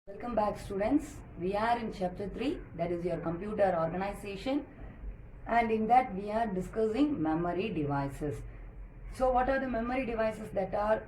Welcome back, students. We are in chapter 3, that is your computer organization, and in that we are discussing memory devices. So what are the memory devices that are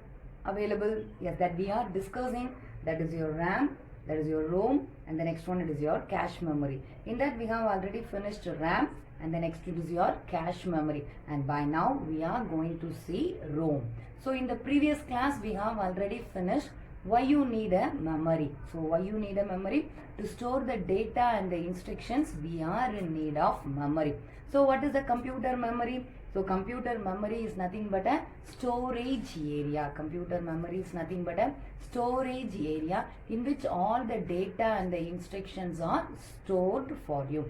available? Yes, that we are discussing, that is your RAM, that is your ROM, and the next one it is your cache memory. In that we have already finished RAM, and the next it is your cache memory, and by now we are going to see ROM. So in the previous class we have already finished why you need a memory. So why you need a memory? To store the data and the instructions, we are in need of memory. So what is the computer memory? So computer memory is nothing but a storage area. Computer memory is nothing but a storage area in which all the data and the instructions are stored for you.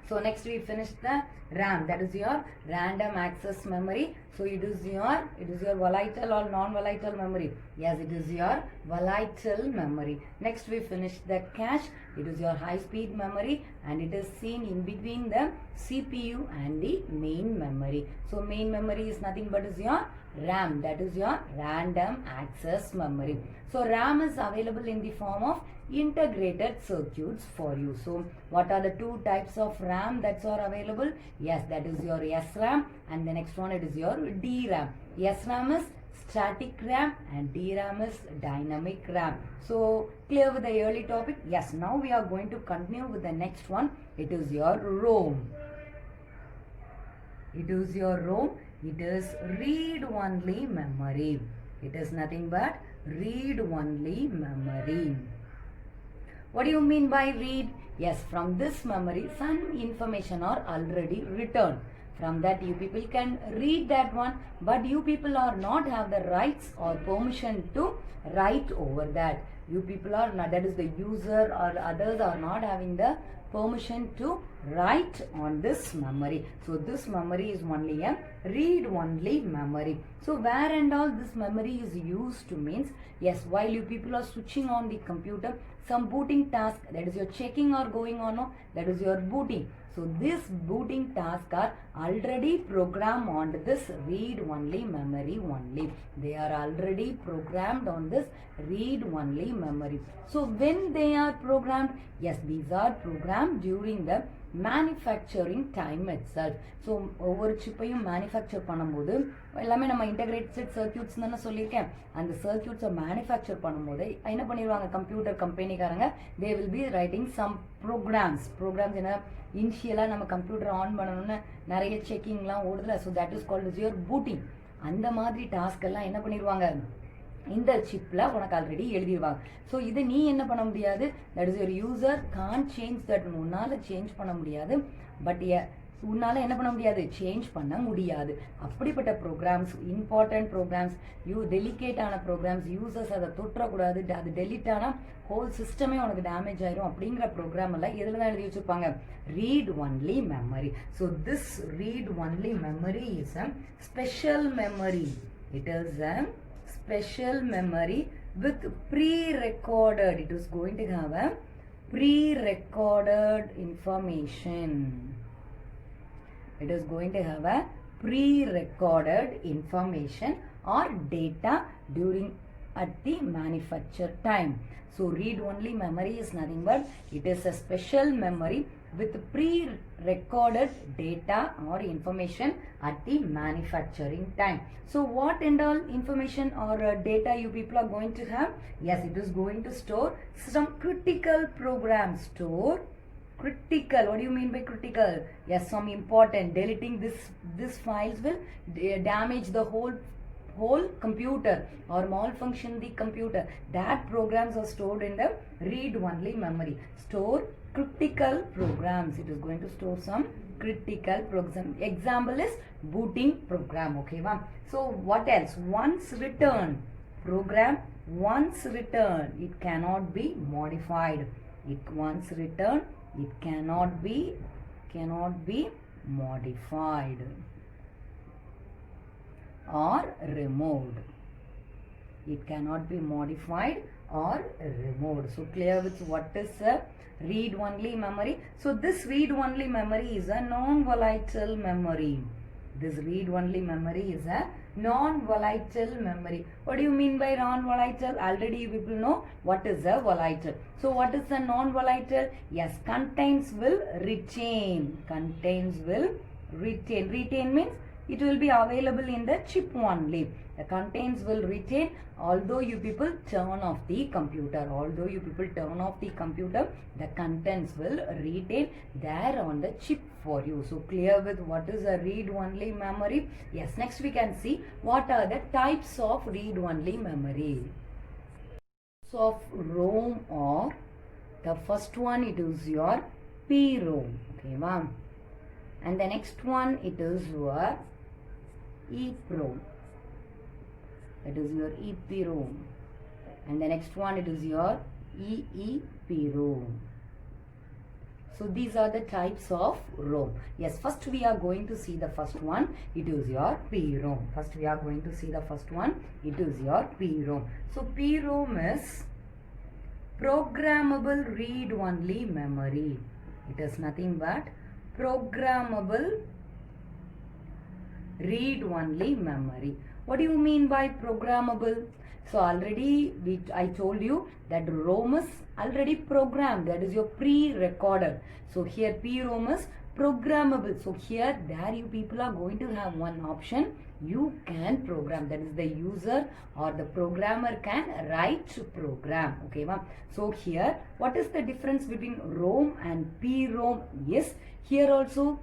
So next we finished the RAM, that is your random access memory. So it is your volatile or non-volatile memory. Yes, it is your volatile memory. Next we finished the cache. It is your high-speed memory, and it is seen in between the CPU and the main memory. So main memory is nothing but is your RAM, that is your random access memory. So RAM is available in the form of integrated circuits for you. So what are the two types of RAM that are available? Yes, that is your SRAM, and the next one it is your DRAM. SRAM is static RAM and DRAM is dynamic RAM. So clear with the early topic? Yes, now we are going to continue with the next one. It is your ROM. It is your ROM. It is read-only memory. It is nothing but read-only memory. What do you mean by read? Yes, from this memory some information are already written. From that you people can read that one, but you people are not have the rights or permission to write over that. You people are not, that is the user or others are not having the permission to write on this memory. So this memory is only a read-only memory. So where and all this memory is used to means, yes, while you people are switching on the computer, some booting task, that is your checking or going on, no, that is your booting. So this booting task are already programmed on this read-only memory only. They are already programmed on this read-only memory. So when they are programmed, yes, these are programmed during the manufacturing time itself. So ஒவ்வொரு சிப்பையும் manufacture பண்ணும்போது எல்லாமே நம்ம integrated circuits தானே சொல்லியிருக்கேன். அந்த சர்க்கியூட்ஸை manufacture பண்ணும்போது என்ன பண்ணிடுவாங்க கம்ப்யூட்டர் கம்பெனிக்காரங்க, they will be writing some programs என்ன இனிஷியலாக நம்ம கம்ப்யூட்டர் ஆன் பண்ணணும்னு நிறைய செக்கிங்லாம் ஓடுதுல. So that is called is your booting. அந்த மாதிரி டாஸ்க் எல்லாம் என்ன பண்ணிடுவாங்க இந்த சிப்பில் உனக்கு ஆல்ரெடி எழுதிடுவாங்க. ஸோ இதை நீ என்ன பண்ண முடியாது, that is your user can change that. உன்னால் சேஞ்ச் பண்ண முடியாது, பட் உன்னால் என்ன பண்ண முடியாது, சேஞ்ச் பண்ண முடியாது. அப்படிப்பட்ட ப்ரோக்ராம்ஸ், இம்பார்ட்டன்ட் ப்ரோக்ராம்ஸ், டெலிகேட்டான ப்ரோக்ராம்ஸ், யூசர்ஸ் அதை தொற்றக்கூடாது, அது டெலிட் ஆனால் ஹோல் சிஸ்டமே உனக்கு டேமேஜ் ஆயிரும் அப்படிங்கிற ப்ரோக்ராம் எல்லாம் எதில் தான் எழுதி வச்சுருப்பாங்க, read only memory. So this read only memory is a special memory. It is a special memory with pre-recorded. It is going to have a pre-recorded information. It is going to have a pre-recorded information or data during at the manufacture time. So read-only memory is nothing but it is a special memory with pre-recorded data or information at the manufacturing time. So what and all information or data you people are going to have? Yes, it is going to store some critical programs. Store critical. What do you mean by critical? Yes, some important. Deleting this files will damage the whole computer or malfunction the computer. That programs are stored in the read-only memory. Store critical programs. It is going to store some critical programs. Example is booting program. Okay, wow. So what else? Once written program, once written, it cannot be modified. It once written, it cannot be modified or removed. It cannot be modified or removed. So clear with what is a read-only memory. So this read-only memory is a non-volatile memory. This read-only memory is a Non-volatile memory. What do you mean by non-volatile? Already you people know what is a volatile. So what is a non-volatile? Yes, contents will retain. Contents will retain. Retain means it will be available in the chip only. The contents will retain although you people turn off the computer. Although you people turn off the computer, the contents will retain there on the chip for you. So clear with what is a read-only memory? Yes, next we can see what are the types of read-only memory. So of ROM or the first one it is your PROM. Okay, ma'am. And the next one it is your EPROM. That is your EPROM. And the next one it is your EEPROM. So these are the types of ROM. Yes, first we are going to see the first one. It is your PROM. First we are going to see the first one. It is your PROM. So PROM is programmable read-only memory. It is nothing but programmable read-only memory. What do you mean by programmable? So already I told you that ROM is already programmed. That is your pre-recorded. So here PROM is programmable. So here there you people are going to have one option. You can program. That is the user or the programmer can write to program. Okay, ma'am. So here what is the difference between ROM and PROM? Yes, here also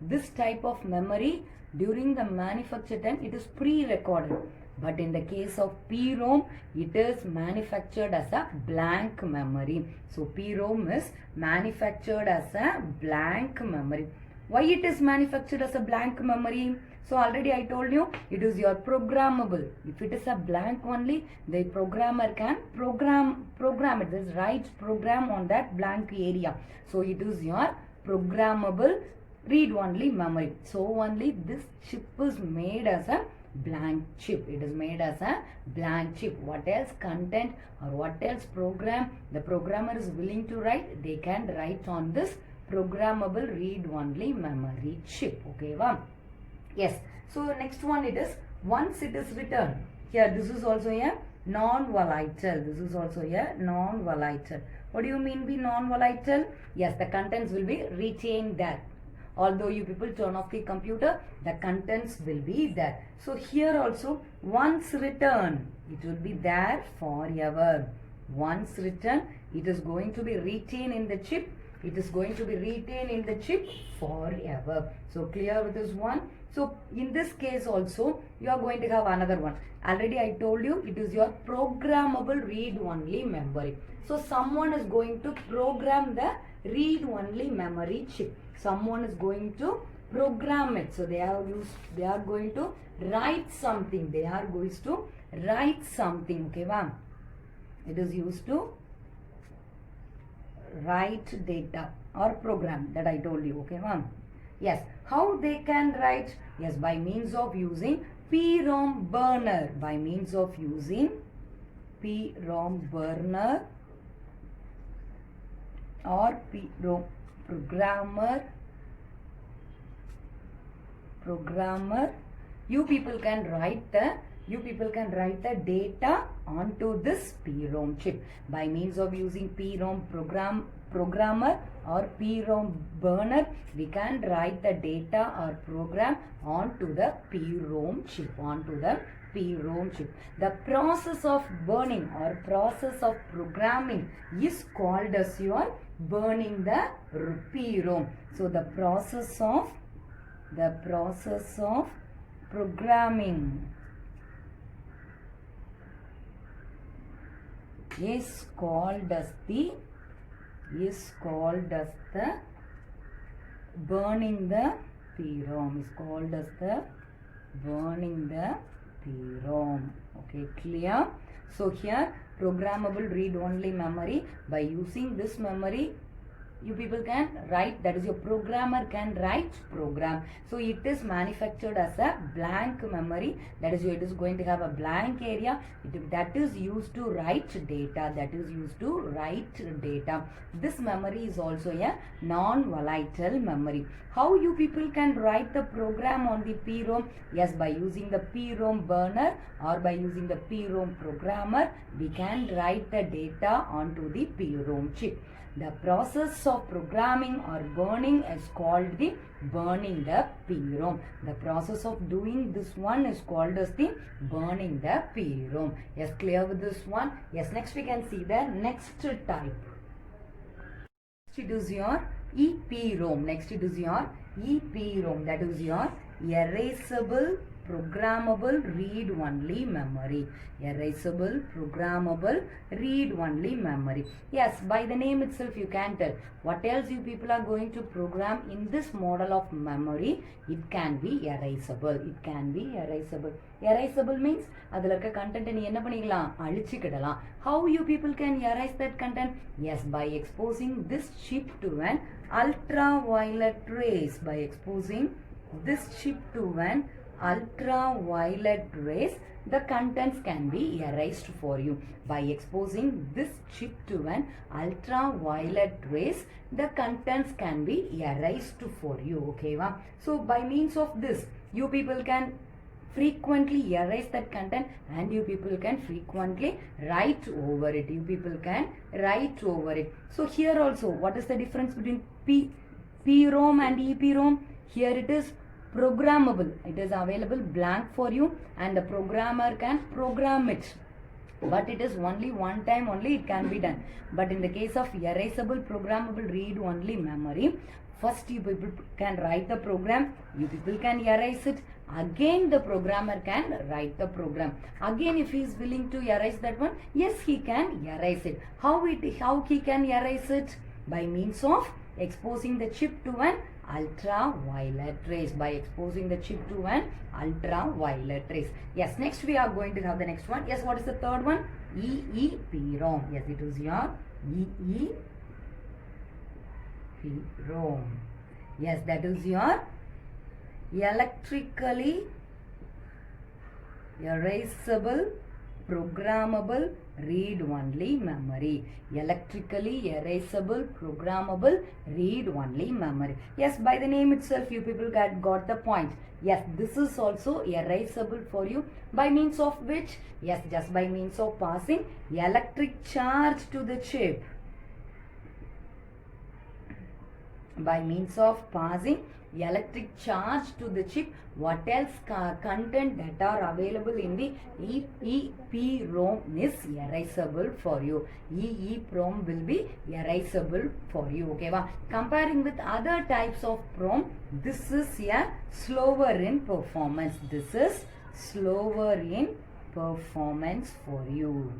this type of memory during the manufacture time it is pre-recorded, but in the case of PROM it is manufactured as a blank memory. So PROM is manufactured as a blank memory. Why it is manufactured as a blank memory? So already I told you it is your programmable. If it is a blank only, the programmer can program it. There is write program on that blank area. So it is your programmable read-only memory. So only this chip is made as a blank chip. It is made as a blank chip. What else content or what else program the programmer is willing to write, they can write on this programmable read-only memory chip. Okay, wow. Yes. So next one it is once it is written. Here this is also a non-volatile. This is also a non-volatile. What do you mean by non-volatile? Yes, the contents will be retained there. Although you people turn off the computer, the contents will be there. So here also once written, it will be there forever. Once written, it is going to be retained in the chip. It is going to be retained in the chip forever. So clear with this one. So in this case also, you are going to have another one. Already I told you it is your programmable read-only memory. So someone is going to program the read-only memory chip. Someone is going to program it. So they are going to write something. They are going to write something. Okay, ma'am. It is used to write data or program that I told you. Okay, ma'am. Yes. How they can write? Yes, by means of using PROM burner. By means of using PROM burner or PROM programmer. You people can write the data onto this PROM chip. By means of using PROM programmer or PROM burner, we can write the data or program onto the PROM chip. The process of burning or process of programming is called as your burning the PROM. So the process of programming is called as the burning the PROM. Is called as the burning the PROM. Okay, clear? So here programmable read-only memory. By using this memory, you people can write, that is your programmer can write program. So it is manufactured as a blank memory, that is it is going to have a blank area, that is used to write data, that is used to write data. This memory is also a non-volatile memory. How you people can write the program on the PROM? Yes, by using the PROM burner or by using the PROM programmer, we can write the data onto the PROM chip. The process of programming or burning is called the burning the PROM. The process of doing this one is called as the burning the PROM. Yes, clear with this one? Yes, next we can see the next type. Next it is your EPROM. Next it is your EPROM. That is your erasable programmable read-only memory. Erasable programmable read-only memory. Yes, by the name itself you can tell what else you people are going to program in this model of memory. It can be erasable. It can be erasable. Erasable means adula irukka content ni enna pannikalam alichikidala. How you people can erase that content? Yes, by exposing this chip to an ultraviolet rays. By exposing this chip to an ultraviolet rays, the contents can be erased for you. By exposing this chip to an ultraviolet rays, the contents can be erased for you. Okay, va? So by means of this, you people can frequently erase that content and you people can frequently write over it. You people can write over it. So here also, what is the difference between PROM and EPROM? Here it is programmable. It is available blank for you and the programmer can program it. But it is only one time only it can be done. But in the case of erasable programmable read-only memory, first you people can write the program, you people can erase it. Again the programmer can write the program. Again if he is willing to erase that one, yes he can erase it. How he can erase it? By means of exposing the chip to an ultraviolet rays. By exposing the chip to an ultraviolet rays. Yes, next we are going to have the next one. Yes, what is the third one? EEPROM. Yes, it is your EEPROM. Yes, that is your electrically erasable programmable read-only memory. Electrically erasable programmable read-only memory. Yes, by the name itself you people got the point. Yes, this is also erasable for you. By means of which? Yes, just by means of passing electric charge to the chip. By means of passing electric charge to the chip, what else content that are available in the EEPROM is erasable for you. EEPROM will be erasable for you. Okay, wow. Comparing with other types of PROM, this is a slower in performance. This is slower in performance for you.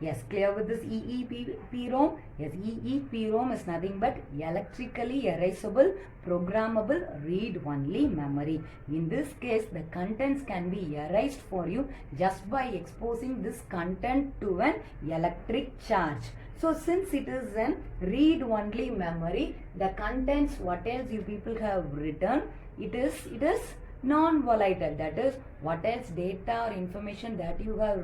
Yes, clear with this EEPROM? Yes, EEPROM is nothing but electrically erasable programmable read-only memory. In this case, the contents can be erased for you just by exposing this content to an electric charge. So since it is an read-only memory, the contents, what else you people have written, it is non-volatile. That is, what else data or information that you have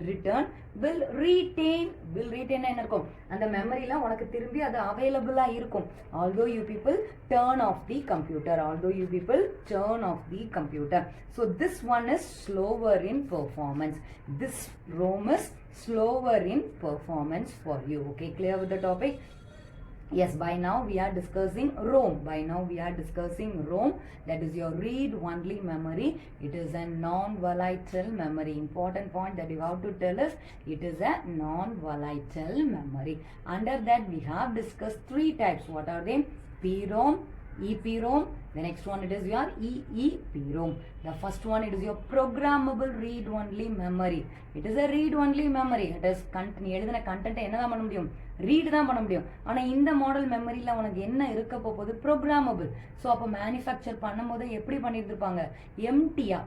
written will retain என்ன இருக்கும் அந்த மெமரியில உனக்கு திரும்பி அது அவைலபிளா இருக்கும். Although you people turn off the computer. So this one is slower in performance. This ROM is slower in performance for you. Okay, clear with the topic? Yes, by now we are discussing ROM. That is your read-only memory. It is a non-volatile memory. Important point that you have to tell us, it is a non-volatile memory. Under that we have discussed three types. What are they? PROM, EPROM The next one, it is your EEPROM. The first one, it is your programmable read-only memory. It is a read-only memory. It is நீ எழுதின கண்டென்ட்டை என்ன தான் பண்ண முடியும், read தான் பண்ண முடியும். ஆனால் இந்த மாடல் மெமரியில் உனக்கு என்ன இருக்க போகுது, ப்ரோக்ராமபிள். ஸோ அப்போ மேனுஃபேக்சர் பண்ணும்போது எப்படி பண்ணியிருந்துருப்பாங்க, எம்டியா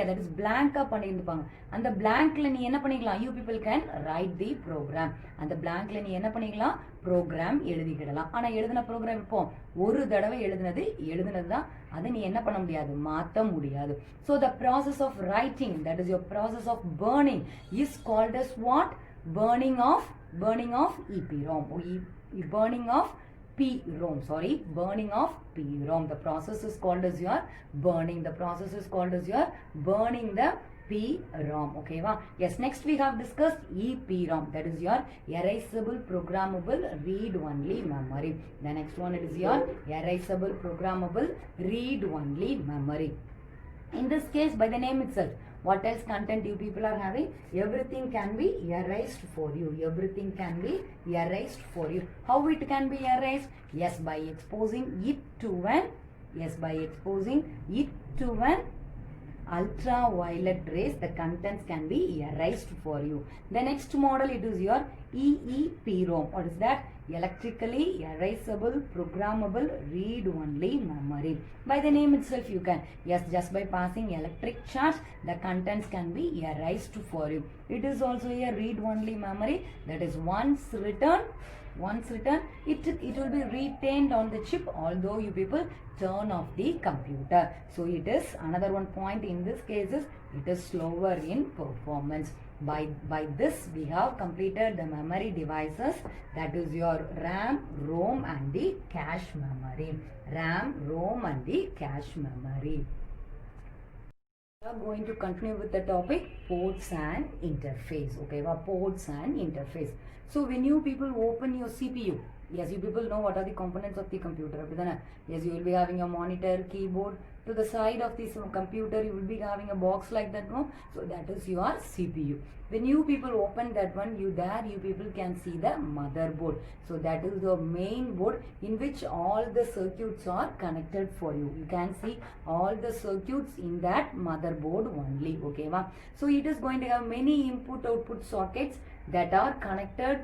தட் இஸ் பிளாங்காக பண்ணியிருந்துப்பாங்க. அந்த பிளாங்க்ல நீ என்ன பண்ணிக்கலாம், you people can write the program. அந்த பிளாங்க்ல நீ என்ன பண்ணிக்கலாம், ப்ரோக்ராம் எழுதிக்கிடலாம். ஆனால் எழுதின ப்ரோக்ராம் இப்போ ஒரு தடவை எழுதுனது தான், அதை நீ என்ன பண்ண முடியாது, மாற்ற முடியாது. So the process of writing, that is your process of burning is called as what? burning of EPROM. Burning of PROM. Burning of PROM. The process is called as your burning. The process is called as your burning the PROM. Okay, wow. Yes, next we have discussed EPROM. That is your erasable programmable read-only memory. The next one, it is your erasable programmable read-only memory. In this case, by the name itself, what else content you people are having? Everything can be erased for you. Everything can be erased for you. How it can be erased? Yes, by exposing it to an ultraviolet rays, the contents can be erased for you. The next model, it is your EEPROM. What is that? Electrically erasable programmable read-only memory. By the name itself you can, yes, just by passing electric charge, the contents can be erased for you. It is also a read-only memory, that is once written, it will be retained on the chip although you people turn off the computer. So it is another one point in this case is it is slower in performance. By this we have completed the memory devices, that is your RAM, ROM and the cache memory. RAM, ROM and the cache memory. We are going to continue with the topic ports and interface. Okay, ports and interface. So when you people open your CPU, yes, you people know what are the components of the computer. Yes, you will be having a monitor, keyboard. To the side of this computer, you will be having a box like that, no? So that is your CPU. When you people open that one, you people can see the motherboard. So that is the main board in which all the circuits are connected for you. You can see all the circuits in that motherboard only. Okay, ma? So it is going to have many input-output sockets that are connected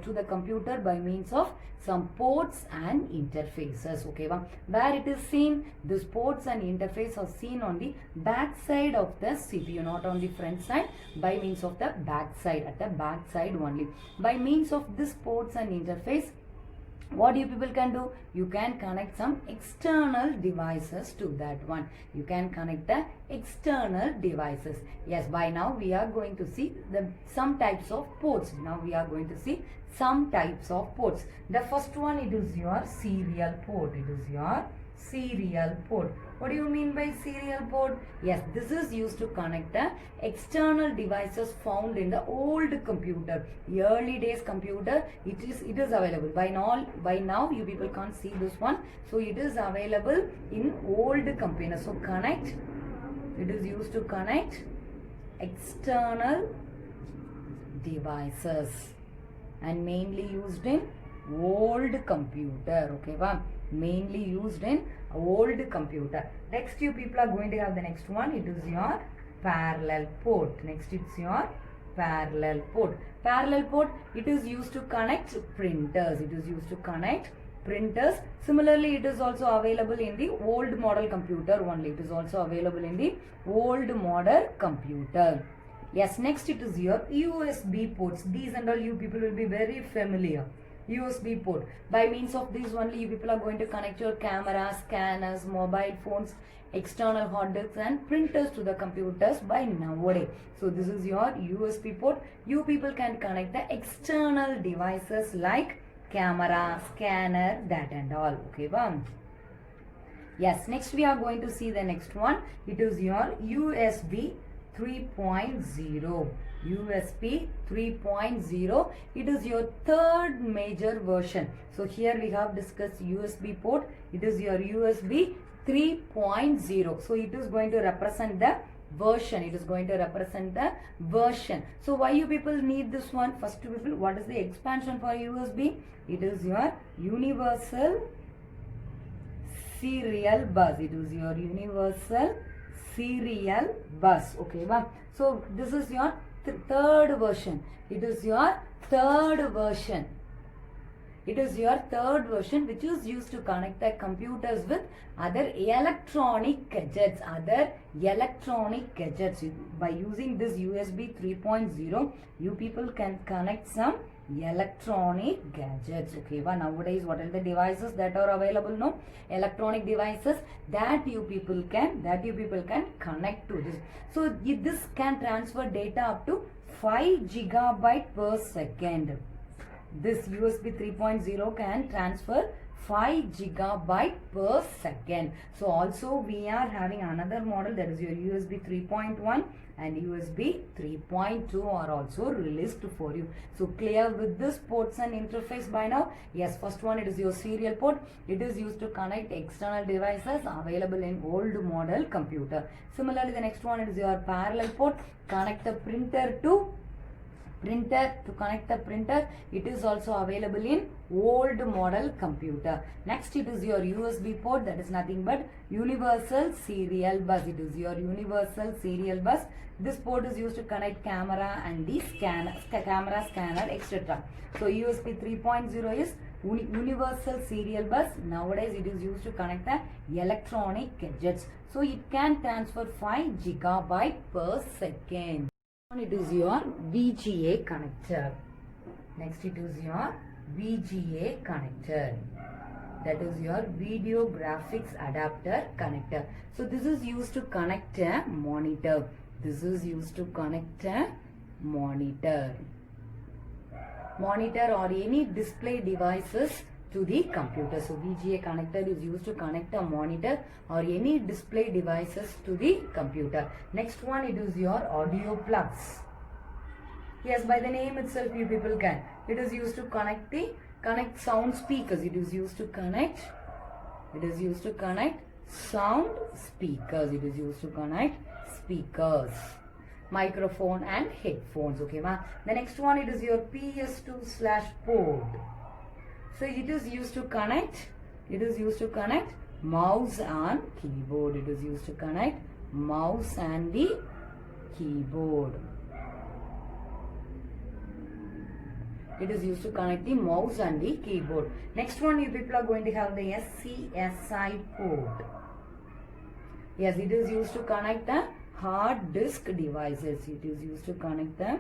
to the computer by means of some ports and interfaces. Okay, where it is seen, these ports and interface are seen on the back side of the CPU, not on the front side, by means of the back side, at the back side only. By means of this ports and interface, what you people can do, you can connect some external devices to that one. You can connect the external devices. Yes, by now we are going to see some types of ports. Now we are going to see some types of ports. The first one, it is your serial port. It is your serial port. What do you mean by serial port? Yes, this is used to connect the external devices found in the old computer. Early days computer, it is available. By now you people can't see this one. So it is available in old computer. So it is used to connect external devices and mainly used in old computer. Okay, mainly used in old computer. Next you people are going to have the next one, it is your parallel port. Next it's your parallel port. Parallel port, it is used to connect printers. It is used to connect printers. Similarly, it is also available in the old model computer only. It is also available in the old model computer. Yes, next it is your USB ports. These and all you people will be very familiar. USB port. By means of these only you people are going to connect your cameras, scanners, mobile phones, external hard disks and printers to the computers by nowadays. So this is your USB port. You people can connect the external devices like camera, scanner, that and all. Okay, yes, next we are going to see the next one. It is your USB 3.0. USB 3.0. It is your third major version. So here we have discussed USB port. It is your USB 3.0. So it is going to represent the version. It is going to represent the version. So why you people need this one? First people, what is the expansion for USB? It is your universal serial bus. It is your universal serial bus. Okay, wow. So this is your third version. It is your third version. It is your third version which is used to connect the computers with other electronic gadgets. By using this USB 3.0, you people can connect some electronic gadgets. Okay, well, nowadays what are the devices that are available? No, electronic devices that you people can connect to this. So this can transfer data up to 5 gigabyte per second. This USB 3.0 can transfer 5 gigabyte per second. So also we are having another model, that is your USB 3.1 and USB 3.2 are also released for you. So clear with this ports and interface by now? Yes, first one, it is your serial port. It is used to connect external devices available in old model computer. Similarly, the next one, it is your parallel port. Connect the printer to connect the printer. It is also available in old model computer. Next, it is your USB port, that is nothing but universal serial bus. It is your universal serial bus. This port is used to connect camera and the scanner, etc. So USB 3.0 is universal serial bus. Nowadays it is used to connect the electronic gadgets. So it can transfer 5 gigabyte per second. It is your VGA connector. Next, it is your VGA connector. That is your video graphics adapter connector. So this is used to connect a monitor. This is used to connect a monitor or any display devices to the computer. So VGA connector is used to connect a monitor or any display devices to the computer. Next one, it is your audio plugs. Yes, by the name itself you people can. It is used to connect sound speakers. It is used to connect sound speakers. It is used to connect speakers, microphone and headphones. Okay, ma. The next one, it is your PS2/port. So it is used to connect mouse and keyboard. It is used to connect mouse and the keyboard. It is used to connect the mouse and the keyboard. Next one, you people are going to have the SCSI port. Yes, it is used to connect the hard disk devices. It is used to connect the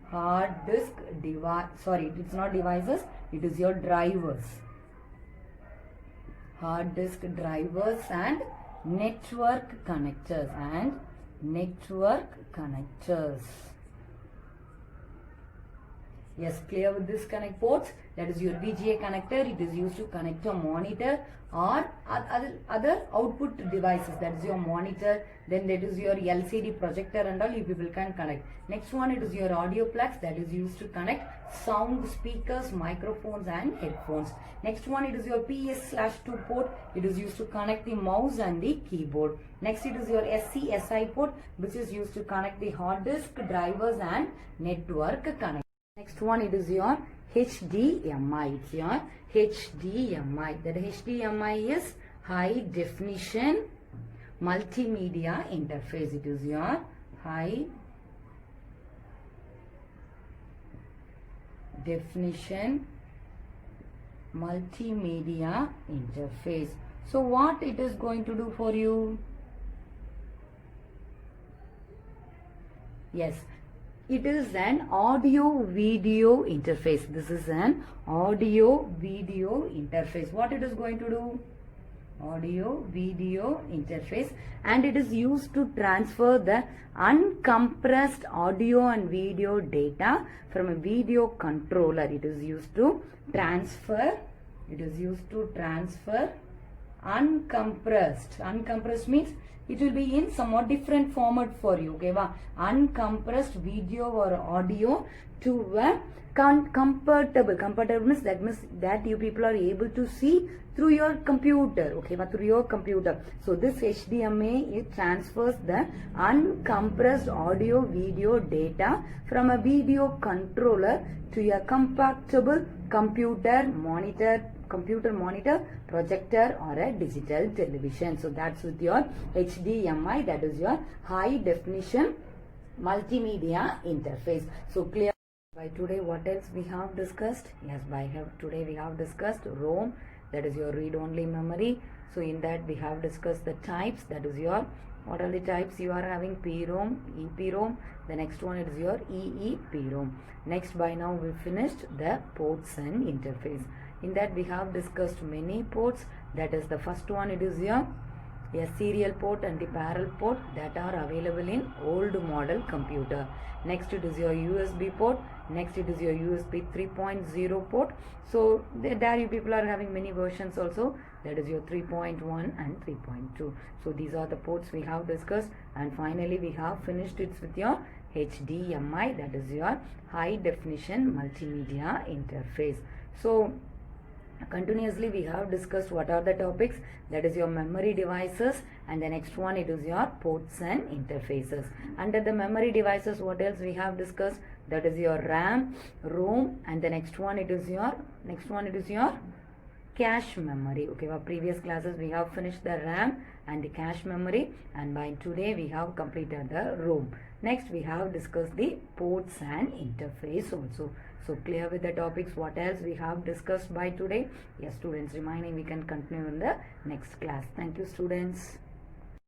hard disk device. Sorry, it's not devices. It is your drivers. Hard disk drivers and network connectors Yes, clear with this connect ports. That is your VGA connector. It is used to connect a monitor or other output devices. That is your monitor. Then that is your LCD projector and all you people can connect. Next one, it is your audio plugs. That is used to connect sound speakers, microphones and headphones. Next one, it is your PS/2 port. It is used to connect the mouse and the keyboard. Next, it is your SCSI port, which is used to connect the hard disk drivers and network connect. Next one, it is your HDMI. It's your HDMI. That HDMI is high definition multimedia interface. It is your high definition multimedia interface. So what it is going to do for you? Yes, it is an audio video interface. This is an audio video interface. What it is going to do? Audio video interface, and it is used to transfer the uncompressed audio and video data from a video controller. It is used to transfer uncompressed. Uncompressed means it will be in somewhat different format for you. Okay, wow. Uncompressed video or audio to a comfortable means that you people are able to see through your computer. Okay, but through your computer. So this HDMI, it transfers the uncompressed audio video data from a video controller to a compatible computer, monitor computer monitor, projector or a digital television. So that's with your HDMI, that is your high definition multimedia interface. So clear. By today what else we have discussed? Yes, today we have discussed ROM, that is your read only memory. So in that we have discussed the types, that is your, what are the types you are having? PROM, EPROM. The next one is your EEPROM. Next, by now we finished the ports and interface. In that we have discussed many ports. That is the first one, it is your a serial port and the parallel port that are available in old model computer. Next it is your USB port. Next it is your USB 3.0 port. So there you people are having many versions also. That is your 3.1 and 3.2. So these are the ports we have discussed. And finally we have finished it with your HDMI, that is your high definition multimedia interface. So continuously we have discussed what are the topics, that is your memory devices, and the next one it is your ports and interfaces. Under the memory devices, what else we have discussed? That is your RAM, ROM, and the next one it is your cache memory. Okay, our previous classes we have finished the RAM and the cache memory, and by today we have completed the ROM. Next we have discussed the ports and interface also. So clear with the topics, what else we have discussed by today? Yes students, remaining we can continue in the next class. Thank you students.